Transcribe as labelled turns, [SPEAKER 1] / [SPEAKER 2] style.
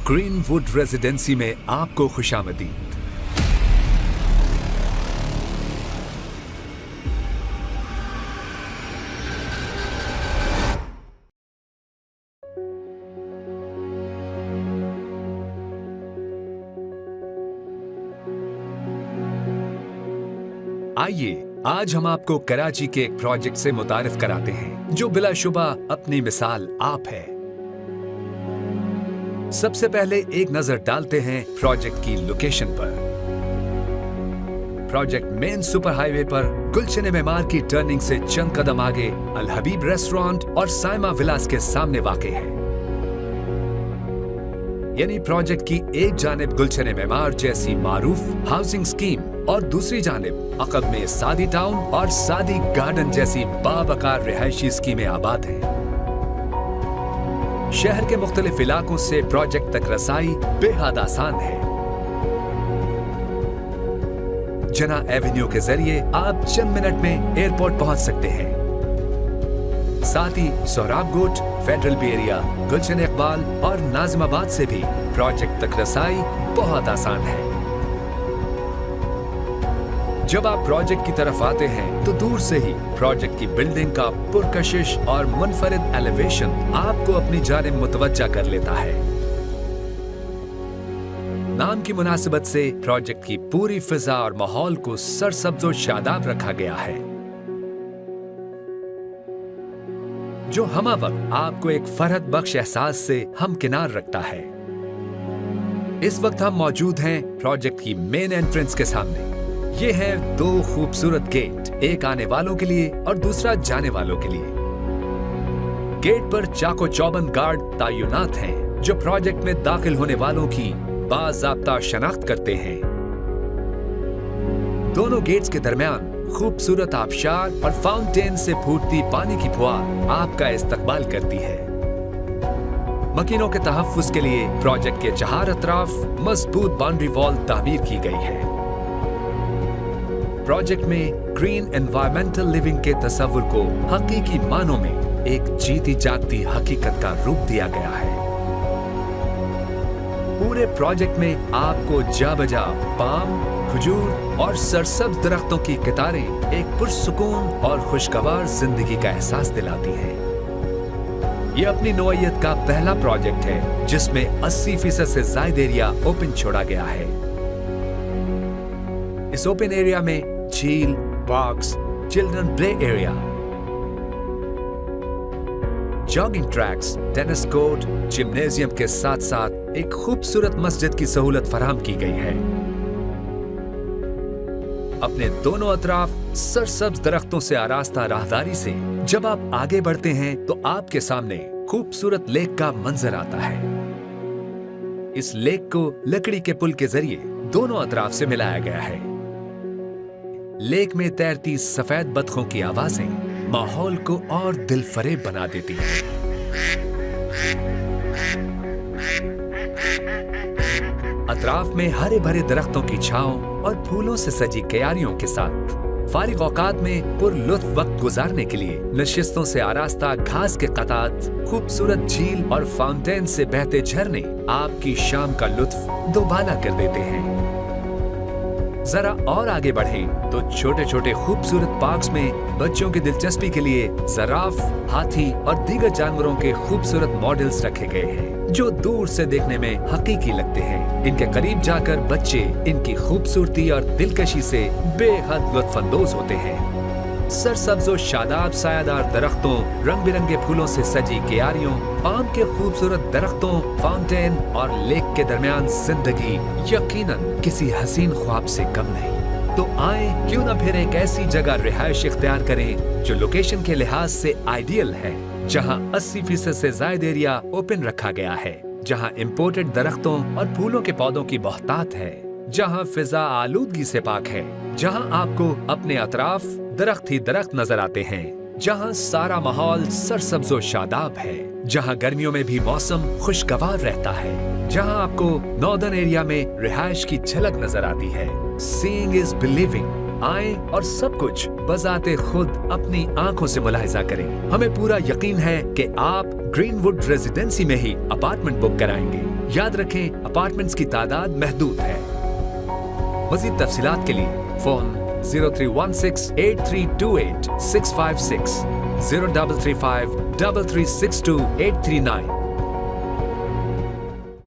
[SPEAKER 1] Green would residency में आपको खुशामदीद। आइए आज हम आपको कराची के एक प्रोजेक्ट से मुतारिफ कराते हैं जो बिलाशुबा अपनी मिसाल आप है। सबसे पहले एक नजर डालते हैं प्रोजेक्ट की लोकेशन पर। प्रोजेक्ट मेन सुपर हाईवे पर गुलशन मेमार की टर्निंग से चंद कदम आगे अल हबीब रेस्टोरेंट और साइमा विलास के सामने वाक़े है। यानी प्रोजेक्ट की एक जानिब गुलशन मेमार जैसी मारूफ हाउसिंग स्कीम और दूसरी जानिब अकब में सादी टाउन और सादी गार्डन जैसी बावकार रिहायशी स्कीमें आबाद हैं। शहर के मुख्तलिफ इलाकों से प्रोजेक्ट तक रसाई बेहद आसान है। जना एवेन्यू के जरिए आप चंद मिनट में एयरपोर्ट पहुंच सकते हैं। साथ ही सोहराब गोट, फेडरल बी एरिया, गुलशन इकबाल और नाजिमाबाद से भी प्रोजेक्ट तक रसाई बहुत आसान है। जब आप प्रोजेक्ट की तरफ आते हैं तो दूर से ही प्रोजेक्ट की बिल्डिंग का पुरकशिश और मुनफरिद एलिवेशन आपको अपनी जानिब मुतवज्जा कर लेता है। नाम की मुनासिबत से प्रोजेक्ट की पूरी फिजा और माहौल को सरसब्ज और शादाब रखा गया है, जो हमा वक्त आपको एक फरहत बख्श एहसास से हमकिनार रखता है। इस वक्त हम मौजूद हैं प्रोजेक्ट की मेन एंट्रेंस के सामने। ये है दो खूबसूरत गेट, एक आने वालों के लिए और दूसरा जाने वालों के लिए। गेट पर चाको चौबंद गार्ड तैनात हैं जो प्रोजेक्ट में दाखिल होने वालों की बाज़ाब्ता शनाख्त करते हैं। दोनों गेट्स के दरमियान खूबसूरत आबशार और फाउंटेन से फूटती पानी की फुहार आपका इस्तकबाल करती है। मकीनों के तहफ्फुज़ के लिए प्रोजेक्ट के चार अतराफ मजबूत बाउंड्री वॉल तामीर की गई है। प्रोजेक्ट में ग्रीन एनवायरमेंटल लिविंग के तस्वुर को हकीकी मानों में एक जीती जागती हकीकत का रूप दिया गया है। पूरे प्रोजेक्ट में आपको जा-बजा पाम, खजूर और सरसब्ज दरख्तों की कतारें एक पुरसुकून और खुशगवार जिंदगी का एहसास दिलाती हैं। यह अपनी नौइयत का पहला प्रोजेक्ट है जिसमें 80% से ज्यादा एरिया ओपन छोड़ा गया है। इस ओपन एरिया में झील, parks, children play area, jogging tracks, tennis court, gymnasium के साथ साथ एक खूबसूरत मस्जिद की सहूलत फराहम की गई है। अपने दोनों अतराफ सरसब्ज दरख्तों से आरास्ता राहदारी से जब आप आगे बढ़ते हैं तो आपके सामने खूबसूरत लेक का मंजर आता है। इस लेक को लकड़ी के पुल के जरिए दोनों अतराफ से मिलाया गया है। लेक में तैरती सफेद बतखों की आवाजें माहौल को और दिलफरेब बना देती हैं। अतराफ में हरे भरे दरख्तों की छांव और फूलों से सजी क्यारियों के साथ फारिग औकात में पुरलुत्फ वक्त गुजारने के लिए नशिस्तों से आरास्ता घास के कतात, खूबसूरत झील और फाउंटेन से बहते झरने आपकी शाम का लुत्फ दोबाला कर देते हैं। जरा और आगे बढ़ें तो छोटे छोटे खूबसूरत पार्क्स में बच्चों की दिलचस्पी के लिए जराफ, हाथी और दीगर जानवरों के खूबसूरत मॉडल्स रखे गए हैं जो दूर से देखने में हकीकी लगते हैं। इनके करीब जाकर बच्चे इनकी खूबसूरती और दिलकशी से बेहद लुत्फानंदोज होते हैं। सरसब्ज और शादाब सायादार दरख्तों, रंग बिरंगे फूलों से सजी क्यारियों, पाम के खूबसूरत दरख्तों, फाउंटेन और लेक के दरमियान जिंदगी यकीनन किसी हसीन ख्वाब से कम नहीं। तो आए क्यों न फिर एक ऐसी जगह रिहाइश इख्तियार करें जो लोकेशन के लिहाज से आइडियल है, जहां 80% से ज्यादा एरिया ओपन रखा गया है, जहां इम्पोर्टेड दरख्तों और फूलों के पौधों की बहुतात है, जहां फिजा आलूदगी से पाक है, जहां आपको अपने अतराफ दरख्त ही दरख्त नजर आते हैं, जहां सारा माहौल सरसब्ज और शादाब है, जहां गर्मियों में भी मौसम खुशगवार रहता है, जहां आपको नॉर्दर्न एरिया में रिहाइश की झलक नजर आती है। Seeing is believing. آئیں اور سب کچھ بذات خود اپنی آنکھوں سے ملاحظہ کریں۔ ہمیں پورا یقین ہے کہ آپ گرین ووڈ ریزیڈنسی میں ہی اپارٹمنٹ بک کرائیں گے۔ یاد رکھیں اپارٹمنٹس کی تعداد محدود ہے۔ مزید تفصیلات کے لیے فون 03168328 656 0335 3362 839